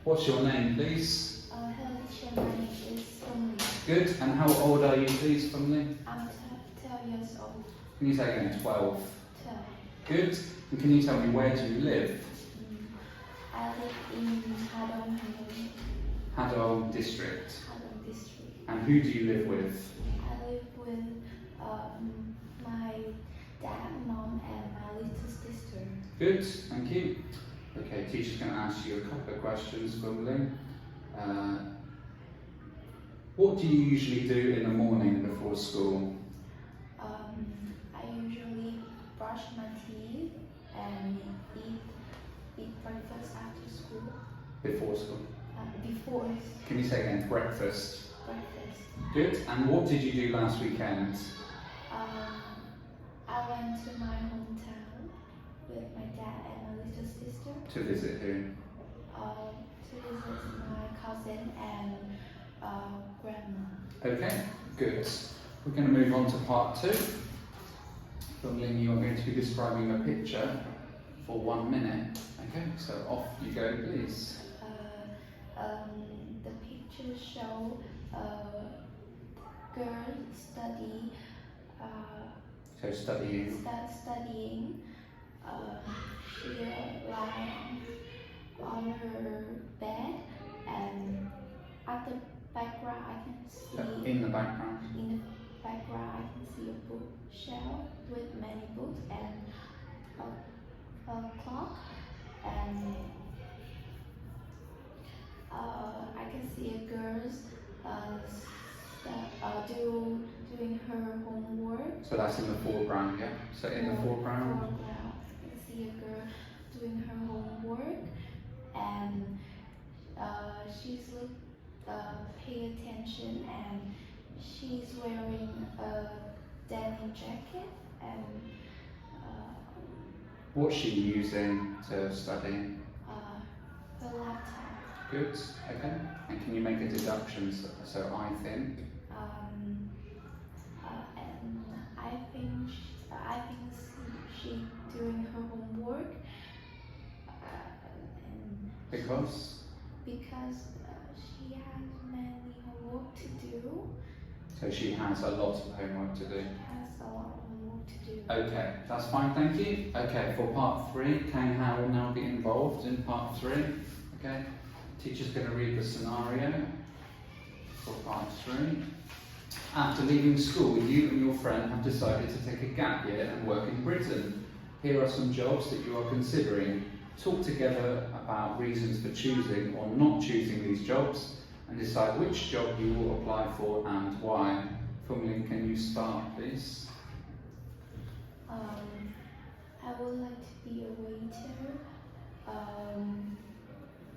What's your name, please? Hello teacher, my name is Phương. Good. And how old are you, please, Phương? I'm 12 years old. Can you say again? 12. 12. Good. And can you tell me, where do you live? I live in Hadong Hadong district. district. And who do you live with? I live with my dad, mom, and my little sister. Good. Thank you. Okay, teacher's going to ask you a couple of questions, Phương. What do you usually do in the morning before school? I usually brush my teeth and eat breakfast after school. Before school. Before Can you say again? Breakfast. breakfast. Good. And what did you do last weekend? I went to my hometown with my dad and my little sister. To visit who? To visit my cousin and grandma. Okay, good. We're going to move on to part 2. Linh, you are going to be describing a picture for 1 minute. Okay, so off you go, please. The pictures show a girl studying. Studying. She lying on her bed, and at the background I can see. In the background. In the background, I can see a bookshelf with many books and a clock, and I can see a girl doing her homework. So that's in the foreground, yeah? So in the foreground. I can see a girl doing her homework, and she's paying attention, and she's wearing a denim jacket, and What's she using to study? her laptop. Good, okay. And can you make a deduction? So I think. And I think she doing her homework. And Because? Because she has many homework to do. So she has a lot of homework to do. She has a lot of homework to do. Okay, that's fine, thank you. Okay, for part 3, Kang Hao will now be involved in part 3. Okay, teacher's going to read the scenario for part 3. After leaving school, you and your friend have decided to take a gap year and work in Britain. Here are some jobs that you are considering. Talk together about reasons for choosing or not choosing these jobs, and decide which job you will apply for and why. Phương, can you start, please? I would like to be a waiter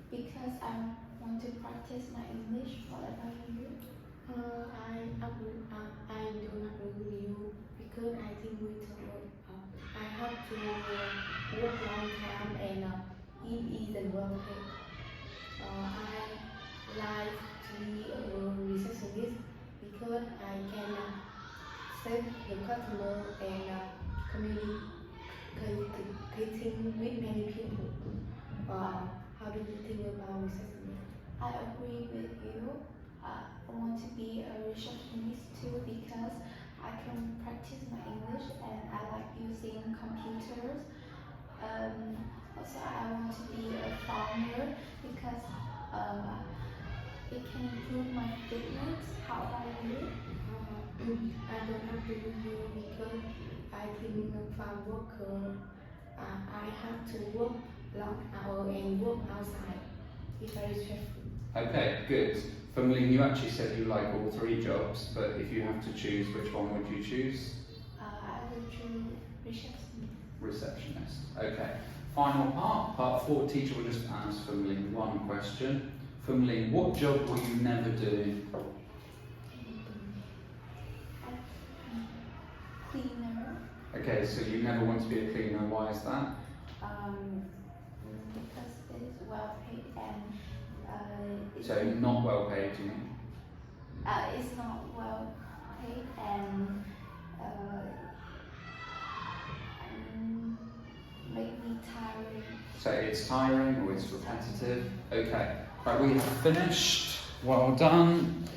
because I want to practice my English. What about you? I do not agree with you because I think I have to work long time and it isn't well paid. I like to be a receptionist because I can serve the customer and communicating with many people. How do you think about receptionist? I agree with you. I want to be a receptionist too because I can practice my English and I like using computers. Also, I want to be a farmer because it can improve my fitness. How about you? I don't agree with you because I think a farm worker, I have to work long hours and work outside. It's very stressful. Okay, good. Phương, you actually said you like all 3 jobs, but if you have to choose, which one would you choose? I would choose receptionist. Receptionist. Okay. Final part 4, teacher will just ask Phương one question. Phương, what job will you never do? Cleaner. Okay, so you never want to be a cleaner, why is that? Because it's well paid and So not well paid, you mean? it's not well paid and make me tiring. So it's tiring or it's repetitive. Okay. Right, we have finished. Well done.